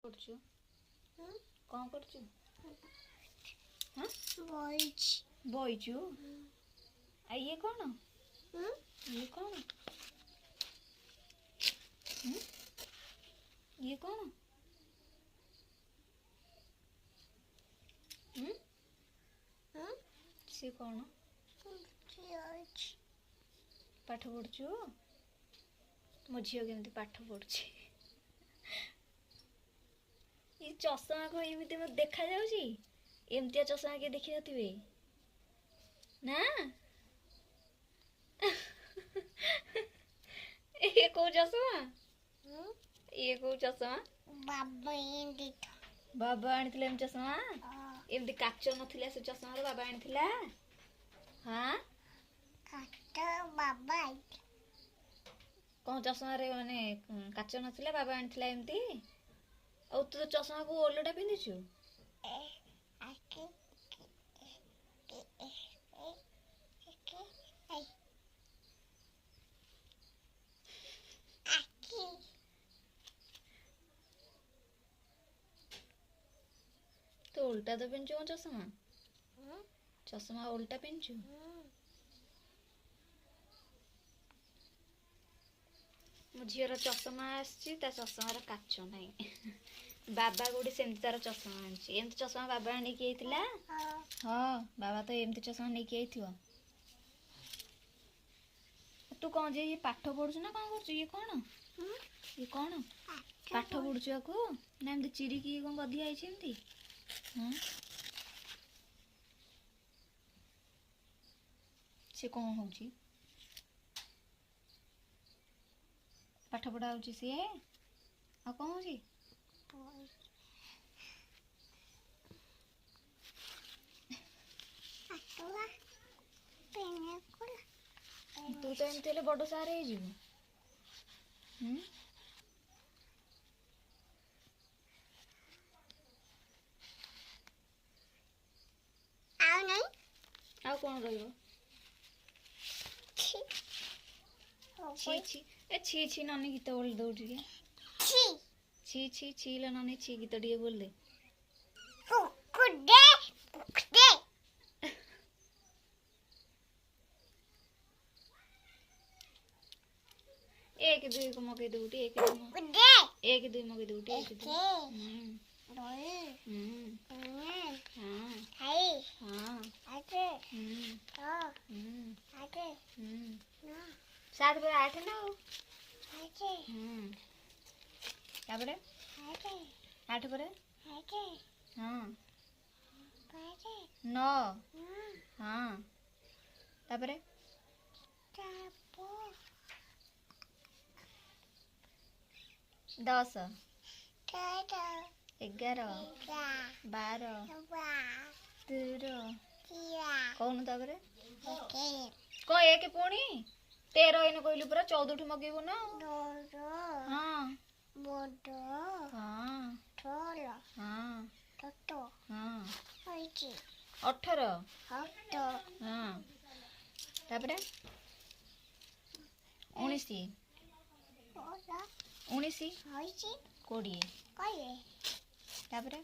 କରୁଛୁ କଣ କରୁଛୁ? ବଇଛୁ ଆ ଇଏ କଣ? ଇଏ କଣ? ଇଏ କଣ? ସେ କଣ? ପାଠ ପଢୁଛୁ? ମୋ ଝିଅ କେମିତି ପାଠ ପଢୁଛି? ଏ ଚଷମା କଣ ଏମିତି ମତେ ଦେଖା ଯାଉଛି? ଏମିତିଆ ଚଷମା କିଏ ଦେଖି ନଥିବେ ନା। ଇଏ କୋଉ ଚଷମା? ଇଏ କୋଉ ଚଷମା? ବାବା ଆଣିଥିଲେ ଏମିତି ଚଷମା? ଏମିତି କାଚ ନଥିଲା ସେ ଚଷମାର, ବାବା ଆଣିଥିଲା? ହଁ କଣ ଚଷମାରେ ମାନେ କାଚ ନଥିଲା, ବାବା ଆଣିଥିଲା ଏମିତି? ଆଉ ତୁ ତ ଚଷମାକୁ ଓଲଟା ପିନ୍ଧିଛୁ? ତୁ ଓଲଟା ତ ପିନ୍ଧଛୁ କଣ ଚଷମା? ଚଷମା ଓଲଟା ପିନ୍ଧଛୁ? ମୋ ଝିଅର ଚଷମା ଆସିଛି, ତା ଚଷମାର କାଚ ନାହିଁ। ବାବା କୋଉଠି ସେମିତି ତାର ଚଷମା ଆଣିଛି। ଏମିତି ଚଷମା ବାବା ନେଇକି ଯାଇଥିଲା? ହଁ ବାବା ତ ଏମିତି ଚଷମା ନେଇକି ଯାଇଥିବ। ତୁ କଣ ଯେ ଇଏ ପାଠ ପଢୁଛୁ ନା କଣ କରୁଛୁ? ଇଏ କଣ? ଇଏ କଣ ପାଠ ପଢୁଛୁ ଆକୁ? ନା ଏମିତି ଚିରିକି କଣ ଗଦି ଆଇଛି ଏମିତି? ସେ କଣ ହଉଛି? ପାଠ ପଢା ହଉଛି ସିଏ? ଆଉ କଣ ହଉଛି? ତୁ ତ ଏମିତି ହେଲେ ବଡ ସାର୍ ହେଇଯିବୁ। ଆଉ କଣ ରହିବ? छी छी ଏ छी छी ନନି ଗୀତ ବୋଳି ଦଉ ଟିକେ। छी छी छी ଲ ନନି छी ଗୀତ ଟିକେ ବୋଲ ଦେ। ଏକ ଦୁଇ को मगेଇ ଦଉଟି ଏକ ଦୁଇ मगेଇ ଦଉଟି ଏକ ଦୁଇ। सात पर आठ ना तापरे आठ पर हाँ नौ हाँ तापरे 10 11 12 13 कौन तापरे कौन एक पुणी 13 इन कहलु पूरा 14 ठू मगेबू ना। हाँ हाँ 18 हाँ तापरे 19 20 तापरे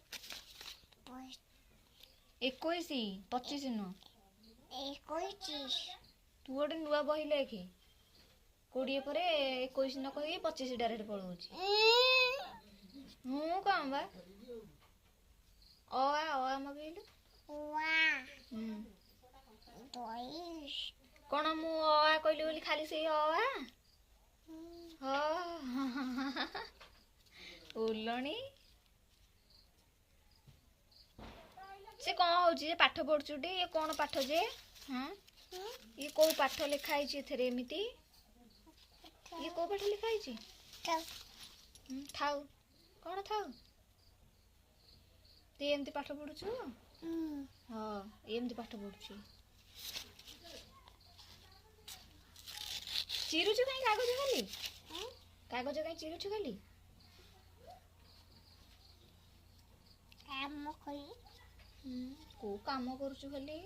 21 25 नु तू गोटे नुआ बही लेखे 20 पर 21 न कही 25 डायरेक्ट पळौछि। मु काम बा अ मगेलु कौन मु कहली बोली खाली से ओलणी से कौन होची पाठ पढ़ुछु टी ये कौन पाठ जे? हाँ ये को पाठ लिखाई एथरे एमिति? ये को पाठ लिखाई थाउ कौन थाउ ते एमती पाठ पढ़ुछु? हाँ एमती पाठ पढ़ुछु। चिरुछु कहीं कागज खाली कागज कहीं चिरुछु खाली को काम करुछु खाली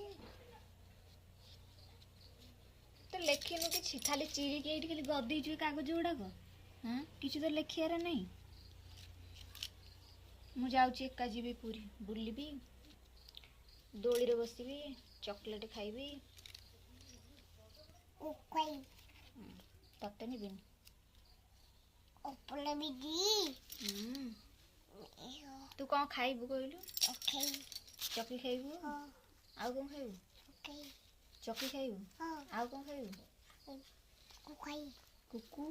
तो लेखिनु कि खाली चिरी के खाली गदी कागज गुड़ाक। हाँ किसी तो लेखियार नहीं। ମୁଁ ଯାଉଛି ଏକା ଯିବି ପୁରୀ ବୁଲିବି ଦୋଳିରେ ବସିବି ଚକୋଲେଟ୍ ଖାଇବି ତତେ ନେବିନି ତୁ କ'ଣ ଖାଇବୁ କହିଲୁ ଚକି ଖାଇବୁ ଆଉ କ'ଣ ଖାଇବୁ ଚକି ଖାଇବୁ ଆଉ କ'ଣ ଖାଇବୁ କୁକୁ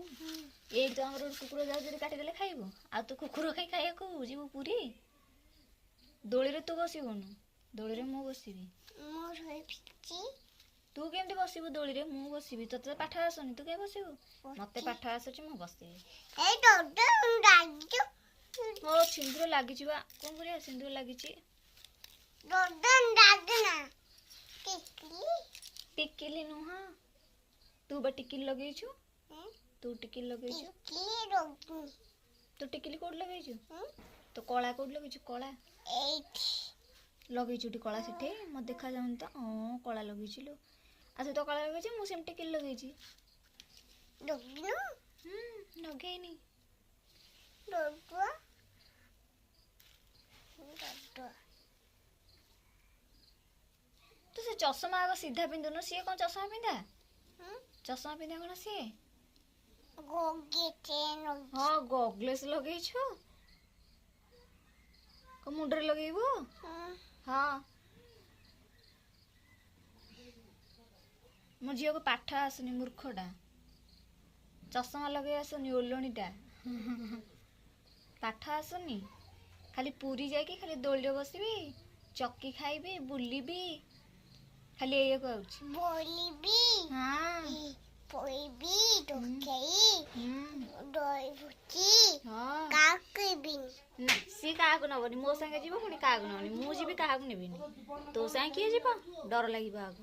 ଏଇଠି ତ ଆମର ଗୋଟେ କୁକୁର ଯାଉଛି ଯଦି କାଟିଦେଲେ ଖାଇବୁ ଆଉ ତୁ କୁକୁର ଖାଇବାକୁ ଯିବୁ ପୁରୀ ଦୋଳିରେ ତୁ ବସିବୁନୁ ଦୋଳିରେ ମୁଁ ବସିବି ତୁ କେମିତି ବସିବୁ ଦୋଳିରେ ମୁଁ ବସିବି ତତେ ତ ପାଠ ଆସୁନି ତୁ କେମିତି ବସିବୁ ମତେ ପାଠ ଆସୁଛି ମୁଁ ବସିବି ମୋ ସିନ୍ଦୁର ଲାଗିଛି ବା କ'ଣ କରିବା ସିନ୍ଦୁର ଲାଗିଛି ଟିକିଲି ନୁହଁ ତୁ ବା ଟିକିଲି ଲଗେଇଛୁ ତୁ ଟିକିଲି ଲଗେଇଛୁ ତୁ ଟିକିଲି କୋଉଠି ଲଗେଇଛୁ ତୁ କଳା କୋଉଠି ଲଗେଇଛୁ କଳା ଲଗେଇଛୁ କଳା ସେଠି ମତେ ଦେଖାଯାଉନି ତ ହଁ କଳା ଲଗେଇଛୁ ଲୋ ଆଉ ତୁ ତ କଳା ଲଗେଇଛୁ ମୁଁ ସେମିତି ଟିକିଲି ଲଗେଇଛି ଲଗେଇନି ତୁ ସେ ଚଷମା ଆଗ ସିଧା ପିନ୍ଧୁନୁ ସିଏ କ'ଣ ଚଷମା ପିନ୍ଧା କ'ଣ ସିଏ ହଁ ଗଗଲେସ୍ ଲଗେଇଛୁ ମୁଣ୍ଡରେ ଲଗେଇବୁ ହଁ ମୋ ଝିଅକୁ ପାଠ ଆସୁନି ମୂର୍ଖଟା ଚଷମା ଲଗେଇ ଆସୁନି ଓଲଣିଟା ପାଠ ଆସୁନି ଖାଲି ପୁରୀ ଯାଇକି ଖାଲି ଦୋଳିରେ ବସିବି ଚକି ଖାଇବି ବୁଲିବି ଖାଲି ଏଇଆକୁ ଆଉଛି ସିଏ କାହାକୁ ନବନି ମୋ ସାଙ୍ଗେ ଯିବ ପୁଣି କାହାକୁ ନବନି ମୁଁ ଯିବି କାହାକୁ ନେବିନି ତୋ ସାଙ୍ଗେ କିଏ ଯିବ ଡର ଲାଗିବ ଆଗ